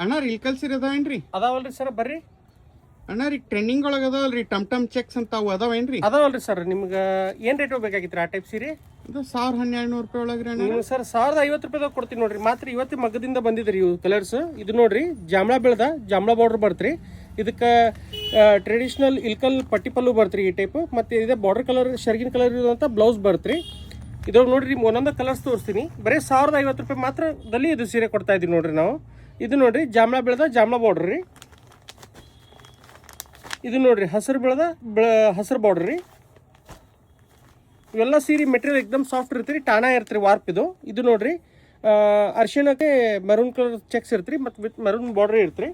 ಅಣ್ಣ ರೀ ಇಲ್ಕಲ್ ಸೀರೆ ಅದಾವೇನ್ರಿ? ಅದಾವಲ್ರಿ ಸರ್, ಬರ್ರಿ. ಅಣ್ಣ ರೀ ಟ್ರೆಂಡಿಂಗ್ ಒಳಗೆ ಅದಾವಲ್ರಿ ಟಮ್ ಚೆಕ್ಸ್ ಅಂತ ಅವು ಅದಾವೇನ್ರಿ? ಅದಾವಲ್ರಿ ಸರ್. ನಿಮ್ಗೆ ಏನು ರೇಟ್ ಬೇಕಾಗಿತ್ತು ಆ ಟೈಪ್ ಸೀರೆ? ಅದು 1200 ರೂಪಾಯಿ ಒಳಗ್ರಿ ಅಣ್ಣ. ನಿಮ್ಗೆ ಸರ್ 1050 ರೂಪಾಯಿದಾಗ ಕೊಡ್ತೀನಿ ನೋಡ್ರಿ. ಮಾತ್ರ ಇವತ್ತು ಮಗ್ಗದಿಂದ ಬಂದಿದ್ರಿ ಇವು ಕಲರ್ಸ್. ಇದು ನೋಡ್ರಿ ಜಾಮ್ಳಾ ಬೆಳ್ದ ಜಾಮ್ಳಾ ಬಾರ್ಡರ್ ಬರ್ತ್ರಿ. ಇದಕ್ಕೆ ಟ್ರೆಡಿಷ್ನಲ್ ಇಲ್ಕಲ್ ಪಟ್ಟಿ ಪಲ್ಲು ಬರ್ತ್ರಿ ಈ ಟೈಪ್. ಮತ್ತು ಇದೆ ಬಾರ್ಡರ್ ಕಲರ್ ಶರ್ಗಿನ್ ಕಲರ್ ಇರುವಂಥ ಬ್ಲೌಸ್ ಬರ್ತ್ರಿ. ಇದ್ರೊಳಗೆ ನೋಡ್ರಿ ಒಂದೊಂದು ಕಲರ್ಸ್ ತೋರಿಸ್ತೀನಿ. ಬರೀ 1050 ರೂಪಾಯಿ ಮಾತ್ರದಲ್ಲಿ ಇದು ಸೀರೆ ಕೊಡ್ತಾ ಇದ್ದೀವಿ ನೋಡ್ರಿ ನಾವು. ಇದು ನೋಡ್ರಿ ಜಾಮ್ಳಾ ಬೆಳ್ದ ಜಾಮ್ಳಾ ಬಾರ್ಡರ್ ರೀ. ಇದು ನೋಡ್ರಿ ಹಸಿರು ಬೆಳ್ದ ಹಸಿರು ಬಾರ್ಡರ್ ರೀ. ಇವೆಲ್ಲ ಸೀರೆ ಮೆಟೀರಿಯಲ್ ಎಕ್ದಮ್ ಸಾಫ್ಟ್ ಇರ್ತೀರಿ, ಟಾನಾ ಇರ್ತೀರಿ, ವಾರ್ಪ್ ಇದು. ಇದು ನೋಡ್ರಿ ಅರ್ಶಿಣಕ್ಕೆ ಮೆರೂನ್ ಕಲರ್ ಚೆಕ್ಸ್ ಇರ್ತೀರಿ ಮತ್ತು ವಿತ್ ಮೆರೂನ್ ಬಾರ್ಡರ್ ಇರ್ತೀರಿ.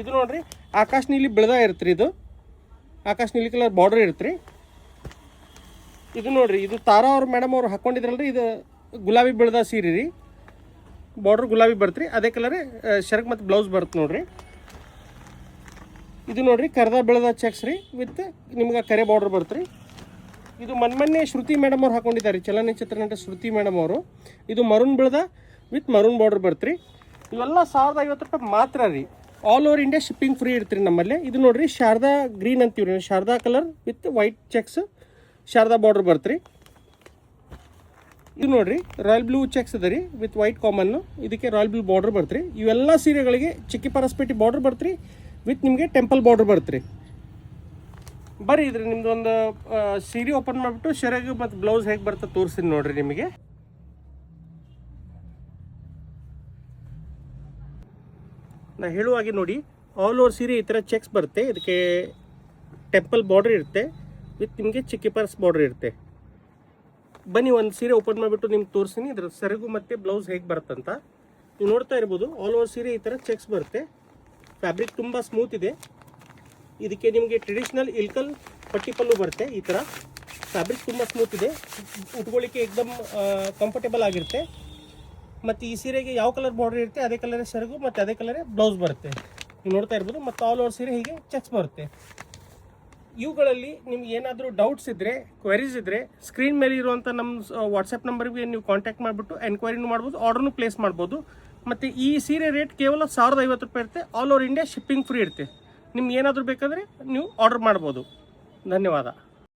ಇದು ನೋಡ್ರಿ ಆಕಾಶ ನೀಲಿ ಬೆಳ್ದ ಇರ್ತೀರಿ. ಇದು ಆಕಾಶ ನೀಲಿ ಕಲರ್ ಬಾರ್ಡರ್ ಇರ್ತೀರಿ. ಇದು ನೋಡ್ರಿ ಇದು ತಾರಾ ಅವ್ರ ಮೇಡಮ್ ಅವ್ರು ಹಾಕ್ಕೊಂಡಿದ್ರಲ್ರಿ, ಇದು ಗುಲಾಬಿ ಬೆಳ್ದ ಸೀರೆ ರೀ. ಬಾರ್ಡರ್ ಗುಲಾಬಿ ಬರ್ತ್ರಿ, ಅದೇ ಕಲರ್ ಶರ್ಕ್ ಮತ್ತು ಬ್ಲೌಸ್ ಬರುತ್ತೆ ನೋಡ್ರಿ. ಇದು ನೋಡ್ರಿ ಕರ್ದ ಬೆಳ್ದ ಚೆಕ್ಸ್ ರೀ, ವಿತ್ ನಿಮ್ಗೆ ಕರೆ ಬಾರ್ಡರ್ ಬರ್ತ್ರಿ. ಇದು ಮೊನ್ನೆ ಶ್ರುತಿ ಮೇಡಮ್ ಅವ್ರು ಹಾಕೊಂಡಿದ್ದಾರೆ, ಚಲನಚಿತ್ರ ನಟ ಶ್ರುತಿ ಮೇಡಮ್ ಅವರು. ಇದು ಮರೂನ್ ಬೆಳ್ದ ವಿತ್ ಮರೂನ್ ಬಾರ್ಡರ್ ಬರ್ತ್ರಿ. ಇವೆಲ್ಲ 1050 ರೂಪಾಯಿ ಮಾತ್ರ ರೀ. All over India shipping free ಇರ್ತೀರಿ ನಮ್ಮಲ್ಲಿ. ಇದು ನೋಡ್ರಿ ಶಾರದಾ ಗ್ರೀನ್ ಅಂತೀವಿ ರೀ, Sharada colour with white checks Sharada border ಬರ್ತ್ರಿ. ಇದು ನೋಡ್ರಿ ರಾಯಲ್ ಬ್ಲೂ ಚೆಕ್ಸ್ ಅದ ರೀ ವಿತ್ ವೈಟ್ ಕಾಮನ್ನು. ಇದಕ್ಕೆ ರಾಯಲ್ ಬ್ಲೂ ಬಾರ್ಡರ್ ಬರ್ತ್ರಿ. ಇವೆಲ್ಲ ಸೀರೆಗಳಿಗೆ ಚಿಕ್ಕಿ ಪರಸ್ಪೇಟಿ ಬಾರ್ಡರ್ ಬರ್ತ್ರಿ ವಿತ್ ನಿಮಗೆ ಟೆಂಪಲ್ ಬಾರ್ಡರ್ ಬರ್ತ್ರಿ. ಬರ್ರಿ ಇದ್ರಿ ನಿಮ್ದು ಒಂದು ಸೀರೆ ಓಪನ್ ಮಾಡಿಬಿಟ್ಟು ಶೆರಗು ಮತ್ತು ಬ್ಲೌಸ್ ಹೇಗೆ ಬರ್ತದೆ ತೋರಿಸ್ತೀನಿ ನೋಡ್ರಿ ನಿಮಗೆ. ನಾ ಹೇಳುವಾಗೆ ನೋಡಿ ಆಲ್ ಓವರ್ ಸೀರೆ ಈ ಥರ ಚೆಕ್ಸ್ ಬರುತ್ತೆ. ಇದಕ್ಕೆ ಟೆಂಪಲ್ ಬಾರ್ಡರ್ ಇರುತ್ತೆ ವಿತ್ ನಿಮಗೆ ಚಿಕ್ಕಿ ಪರ್ಸ್ ಬಾರ್ಡರ್ ಇರುತ್ತೆ. ಬನ್ನಿ ಒಂದು ಸೀರೆ ಓಪನ್ ಮಾಡಿಬಿಟ್ಟು ನಿಮ್ಗೆ ತೋರಿಸ್ತೀನಿ ಇದ್ರ ಸೆರಗು ಮತ್ತು ಬ್ಲೌಸ್ ಹೇಗೆ ಬರುತ್ತಂತ. ನೀವು ನೋಡ್ತಾ ಇರ್ಬೋದು ಆಲ್ ಓವರ್ ಸೀರೆ ಈ ಥರ ಚೆಕ್ಸ್ ಬರುತ್ತೆ. ಫ್ಯಾಬ್ರಿಕ್ ತುಂಬ ಸ್ಮೂತ್ ಇದೆ. ಇದಕ್ಕೆ ನಿಮಗೆ ಟ್ರೆಡಿಷ್ನಲ್ ಇಲ್ಕಲ್ ಪಟ್ಟಿ ಪಲ್ಲು ಬರುತ್ತೆ. ಈ ಥರ ಫ್ಯಾಬ್ರಿಕ್ ತುಂಬ ಸ್ಮೂತ್ ಇದೆ, ಉಟ್ಕೊಳ್ಳಿಕ್ಕೆ ಎಕ್ದಮ್ ಕಂಫರ್ಟೇಬಲ್ ಆಗಿರುತ್ತೆ. ಮತ್ತು ಈ ಸೀರೆಗೆ ಯಾವ ಕಲರ್ ಬಾರ್ಡರ್ ಇರುತ್ತೆ ಅದೇ ಕಲರ್ ಸೆರಗು ಮತ್ತು ಅದೇ ಕಲರ್ ಬ್ಲೌಸ್ ಬರುತ್ತೆ. ನೀವು ನೋಡ್ತಾ ಇರ್ಬೋದು. ಮತ್ತು ಆಲ್ ಓವರ್ ಸೀರೆ ಹೀಗೆ ಚೆಕ್ಸ್ ಬರುತ್ತೆ. ಇವುಗಳಲ್ಲಿ ನಿಮ್ಗೆ ಏನಾದರೂ ಡೌಟ್ಸ್ ಇದ್ದರೆ, ಕ್ವೆರೀಸ್ ಇದ್ದರೆ ಸ್ಕ್ರೀನ್ ಮೇಲೆ ಇರುವಂಥ ನಮ್ಮ ವಾಟ್ಸಪ್ ನಂಬರ್ಗೆ ನೀವು ಕಾಂಟ್ಯಾಕ್ಟ್ ಮಾಡಿಬಿಟ್ಟು ಎನ್ಕ್ವೈರಿನೂ ಮಾಡ್ಬೋದು, ಆರ್ಡ್ರನ್ನೂ ಪ್ಲೇಸ್ ಮಾಡ್ಬೋದು. ಮತ್ತು ಈ ಸೀರೆ ರೇಟ್ ಕೇವಲ 1050 ರೂಪಾಯಿ ಇರುತ್ತೆ. All over India shipping free ಇರುತ್ತೆ. ನಿಮ್ಗೆ ಏನಾದರೂ ಬೇಕಾದರೆ ನೀವು ಆರ್ಡರ್ ಮಾಡ್ಬೋದು. ಧನ್ಯವಾದ.